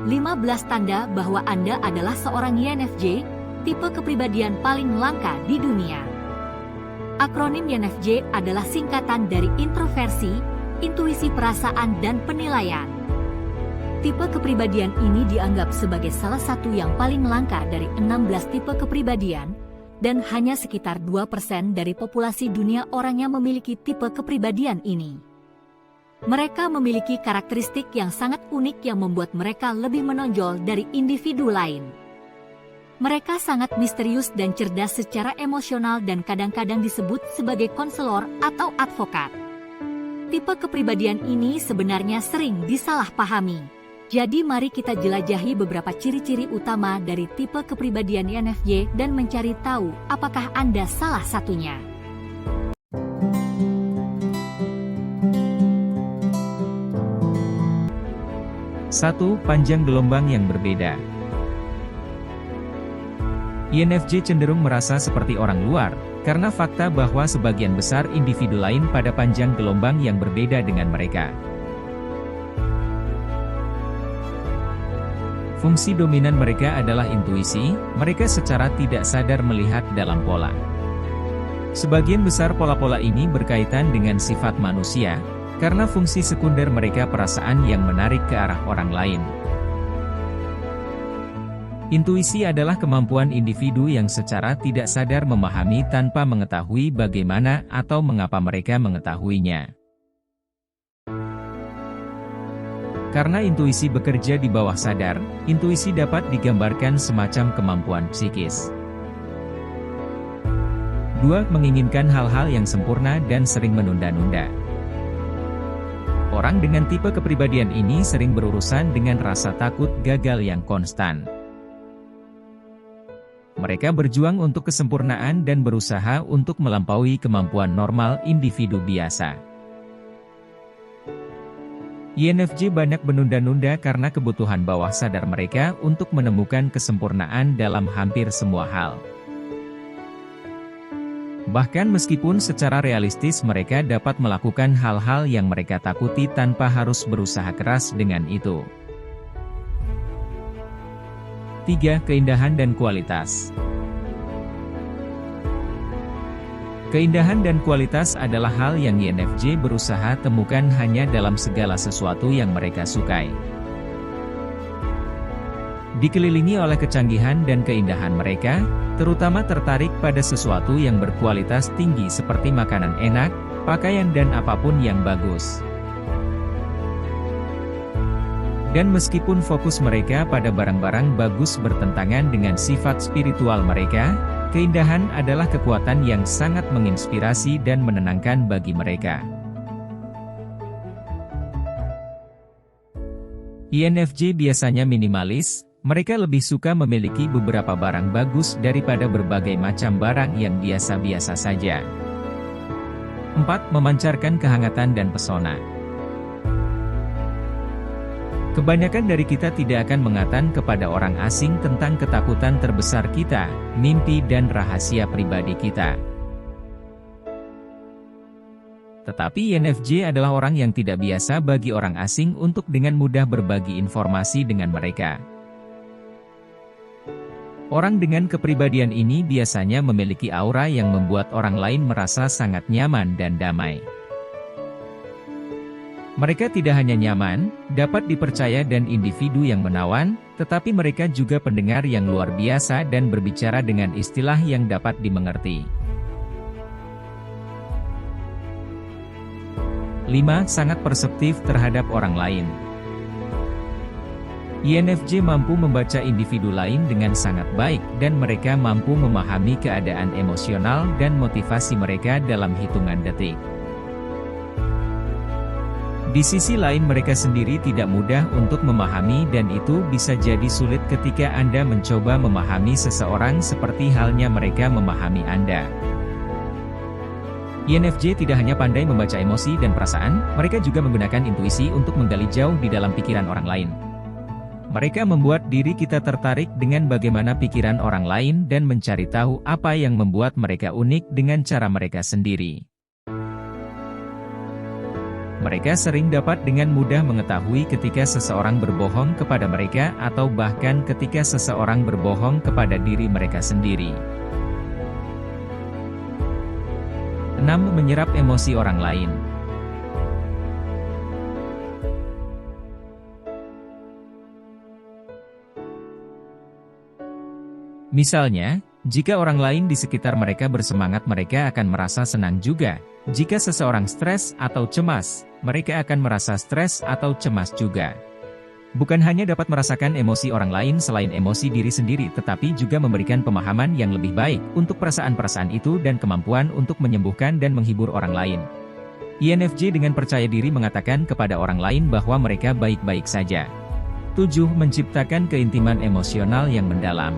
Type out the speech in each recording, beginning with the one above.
15 tanda bahwa Anda adalah seorang INFJ, tipe kepribadian paling langka di dunia. Akronim INFJ adalah singkatan dari introversi, intuisi perasaan dan penilaian. Tipe kepribadian ini dianggap sebagai salah satu yang paling langka dari 16 tipe kepribadian, dan hanya sekitar 2% dari populasi dunia orang yang memiliki tipe kepribadian ini. Mereka memiliki karakteristik yang sangat unik yang membuat mereka lebih menonjol dari individu lain. Mereka sangat misterius dan cerdas secara emosional dan kadang-kadang disebut sebagai konselor atau advokat. Tipe kepribadian ini sebenarnya sering disalahpahami. Jadi mari kita jelajahi beberapa ciri-ciri utama dari tipe kepribadian INFJ dan mencari tahu apakah Anda salah satunya. 1. Panjang gelombang yang berbeda. INFJ cenderung merasa seperti orang luar, karena fakta bahwa sebagian besar individu lain pada panjang gelombang yang berbeda dengan mereka. Fungsi dominan mereka adalah intuisi, mereka secara tidak sadar melihat dalam pola. Sebagian besar pola-pola ini berkaitan dengan sifat manusia, karena fungsi sekunder mereka perasaan yang menarik ke arah orang lain. Intuisi adalah kemampuan individu yang secara tidak sadar memahami tanpa mengetahui bagaimana atau mengapa mereka mengetahuinya. Karena intuisi bekerja di bawah sadar, intuisi dapat digambarkan semacam kemampuan psikis. 2. Menginginkan hal-hal yang sempurna dan sering menunda-nunda. Orang dengan tipe kepribadian ini sering berurusan dengan rasa takut gagal yang konstan. Mereka berjuang untuk kesempurnaan dan berusaha untuk melampaui kemampuan normal individu biasa. INFJ banyak menunda-nunda karena kebutuhan bawah sadar mereka untuk menemukan kesempurnaan dalam hampir semua hal. Bahkan meskipun secara realistis mereka dapat melakukan hal-hal yang mereka takuti tanpa harus berusaha keras dengan itu. 3. Keindahan dan kualitas. Keindahan dan kualitas adalah hal yang INFJ berusaha temukan hanya dalam segala sesuatu yang mereka sukai. Dikelilingi oleh kecanggihan dan keindahan mereka, terutama tertarik pada sesuatu yang berkualitas tinggi seperti makanan enak, pakaian dan apapun yang bagus. Dan meskipun fokus mereka pada barang-barang bagus bertentangan dengan sifat spiritual mereka, keindahan adalah kekuatan yang sangat menginspirasi dan menenangkan bagi mereka. INFJ biasanya minimalis. Mereka lebih suka memiliki beberapa barang bagus daripada berbagai macam barang yang biasa-biasa saja. 4. Memancarkan kehangatan dan pesona. Kebanyakan dari kita tidak akan mengatakan kepada orang asing tentang ketakutan terbesar kita, mimpi dan rahasia pribadi kita. Tetapi INFJ adalah orang yang tidak biasa bagi orang asing untuk dengan mudah berbagi informasi dengan mereka. Orang dengan kepribadian ini biasanya memiliki aura yang membuat orang lain merasa sangat nyaman dan damai. Mereka tidak hanya nyaman, dapat dipercaya dan individu yang menawan, tetapi mereka juga pendengar yang luar biasa dan berbicara dengan istilah yang dapat dimengerti. 5. Sangat perseptif terhadap orang lain. INFJ mampu membaca individu lain dengan sangat baik dan mereka mampu memahami keadaan emosional dan motivasi mereka dalam hitungan detik. Di sisi lain mereka sendiri tidak mudah untuk memahami dan itu bisa jadi sulit ketika Anda mencoba memahami seseorang seperti halnya mereka memahami Anda. INFJ tidak hanya pandai membaca emosi dan perasaan, mereka juga menggunakan intuisi untuk menggali jauh di dalam pikiran orang lain. Mereka membuat diri kita tertarik dengan bagaimana pikiran orang lain dan mencari tahu apa yang membuat mereka unik dengan cara mereka sendiri. Mereka sering dapat dengan mudah mengetahui ketika seseorang berbohong kepada mereka atau bahkan ketika seseorang berbohong kepada diri mereka sendiri. 6. Menyerap emosi orang lain. Misalnya, jika orang lain di sekitar mereka bersemangat, mereka akan merasa senang juga. Jika seseorang stres atau cemas, mereka akan merasa stres atau cemas juga. Bukan hanya dapat merasakan emosi orang lain selain emosi diri sendiri, tetapi juga memberikan pemahaman yang lebih baik untuk perasaan-perasaan itu dan kemampuan untuk menyembuhkan dan menghibur orang lain. INFJ dengan percaya diri mengatakan kepada orang lain bahwa mereka baik-baik saja. 7. Menciptakan keintiman emosional yang mendalam.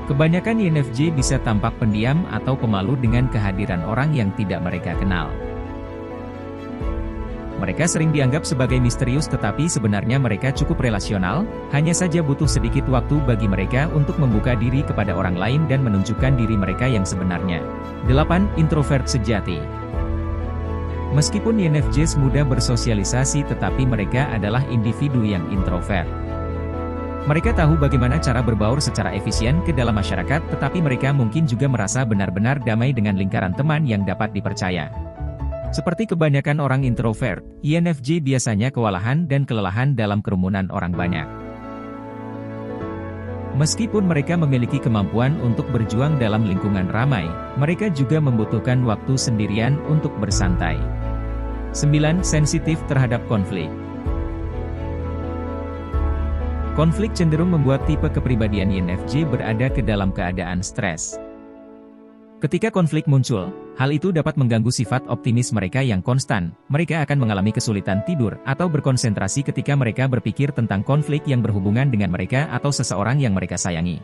Kebanyakan INFJ bisa tampak pendiam atau pemalu dengan kehadiran orang yang tidak mereka kenal. Mereka sering dianggap sebagai misterius, tetapi sebenarnya mereka cukup relasional, hanya saja butuh sedikit waktu bagi mereka untuk membuka diri kepada orang lain dan menunjukkan diri mereka yang sebenarnya. 8. Introvert sejati. Meskipun INFJ mudah bersosialisasi, tetapi mereka adalah individu yang introvert. Mereka tahu bagaimana cara berbaur secara efisien ke dalam masyarakat, tetapi mereka mungkin juga merasa benar-benar damai dengan lingkaran teman yang dapat dipercaya. Seperti kebanyakan orang introvert, INFJ biasanya kewalahan dan kelelahan dalam kerumunan orang banyak. Meskipun mereka memiliki kemampuan untuk berjuang dalam lingkungan ramai, mereka juga membutuhkan waktu sendirian untuk bersantai. 9. Sensitif terhadap konflik. Konflik cenderung membuat tipe kepribadian INFJ berada ke dalam keadaan stres. Ketika konflik muncul, hal itu dapat mengganggu sifat optimis mereka yang konstan. Mereka akan mengalami kesulitan tidur atau berkonsentrasi ketika mereka berpikir tentang konflik yang berhubungan dengan mereka atau seseorang yang mereka sayangi.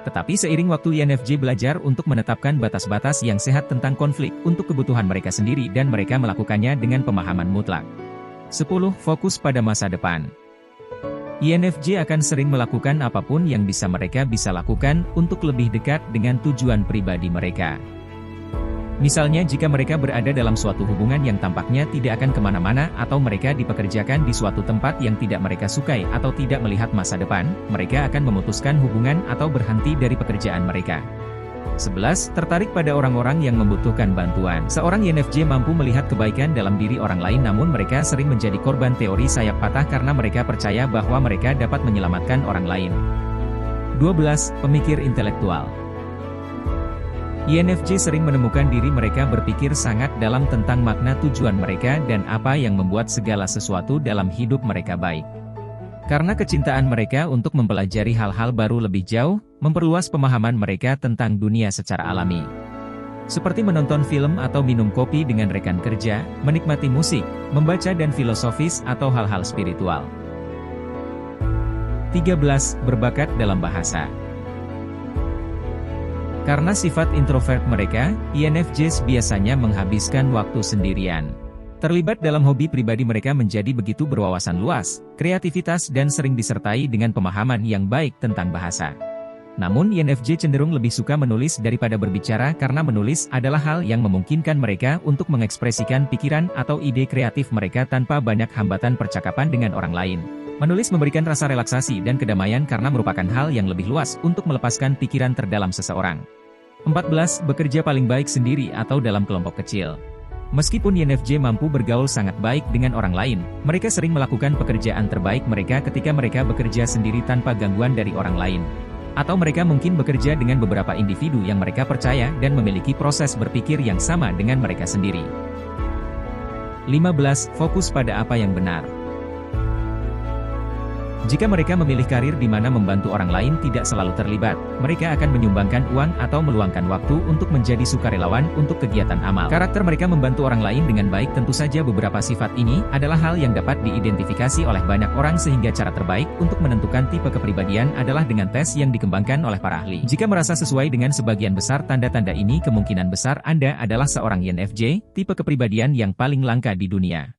Tetapi seiring waktu, INFJ belajar untuk menetapkan batas-batas yang sehat tentang konflik untuk kebutuhan mereka sendiri dan mereka melakukannya dengan pemahaman mutlak. 10. Fokus pada masa depan. INFJ akan sering melakukan apapun yang mereka bisa lakukan untuk lebih dekat dengan tujuan pribadi mereka. Misalnya jika mereka berada dalam suatu hubungan yang tampaknya tidak akan kemana-mana atau mereka dipekerjakan di suatu tempat yang tidak mereka sukai atau tidak melihat masa depan, mereka akan memutuskan hubungan atau berhenti dari pekerjaan mereka. 11. Tertarik pada orang-orang yang membutuhkan bantuan. Seorang INFJ mampu melihat kebaikan dalam diri orang lain, namun mereka sering menjadi korban teori sayap patah karena mereka percaya bahwa mereka dapat menyelamatkan orang lain. 12. Pemikir intelektual. INFJ sering menemukan diri mereka berpikir sangat dalam tentang makna tujuan mereka dan apa yang membuat segala sesuatu dalam hidup mereka baik. Karena kecintaan mereka untuk mempelajari hal-hal baru lebih jauh, memperluas pemahaman mereka tentang dunia secara alami. Seperti menonton film atau minum kopi dengan rekan kerja, menikmati musik, membaca dan filosofis atau hal-hal spiritual. 13. Berbakat dalam bahasa. Karena sifat introvert mereka, INFJ biasanya menghabiskan waktu sendirian. Terlibat dalam hobi pribadi mereka menjadi begitu berwawasan luas, kreativitas dan sering disertai dengan pemahaman yang baik tentang bahasa. Namun INFJ cenderung lebih suka menulis daripada berbicara karena menulis adalah hal yang memungkinkan mereka untuk mengekspresikan pikiran atau ide kreatif mereka tanpa banyak hambatan percakapan dengan orang lain. Menulis memberikan rasa relaksasi dan kedamaian karena merupakan hal yang lebih luas untuk melepaskan pikiran terdalam seseorang. 14. Bekerja paling baik sendiri atau dalam kelompok kecil. Meskipun INFJ mampu bergaul sangat baik dengan orang lain, mereka sering melakukan pekerjaan terbaik mereka ketika mereka bekerja sendiri tanpa gangguan dari orang lain. Atau mereka mungkin bekerja dengan beberapa individu yang mereka percaya dan memiliki proses berpikir yang sama dengan mereka sendiri. 15. Fokus pada apa yang benar. Jika mereka memilih karir di mana membantu orang lain tidak selalu terlibat, mereka akan menyumbangkan uang atau meluangkan waktu untuk menjadi sukarelawan untuk kegiatan amal. Karakter mereka membantu orang lain dengan baik. Tentu saja beberapa sifat ini adalah hal yang dapat diidentifikasi oleh banyak orang, sehingga cara terbaik untuk menentukan tipe kepribadian adalah dengan tes yang dikembangkan oleh para ahli. Jika merasa sesuai dengan sebagian besar tanda-tanda ini, kemungkinan besar Anda adalah seorang INFJ, tipe kepribadian yang paling langka di dunia.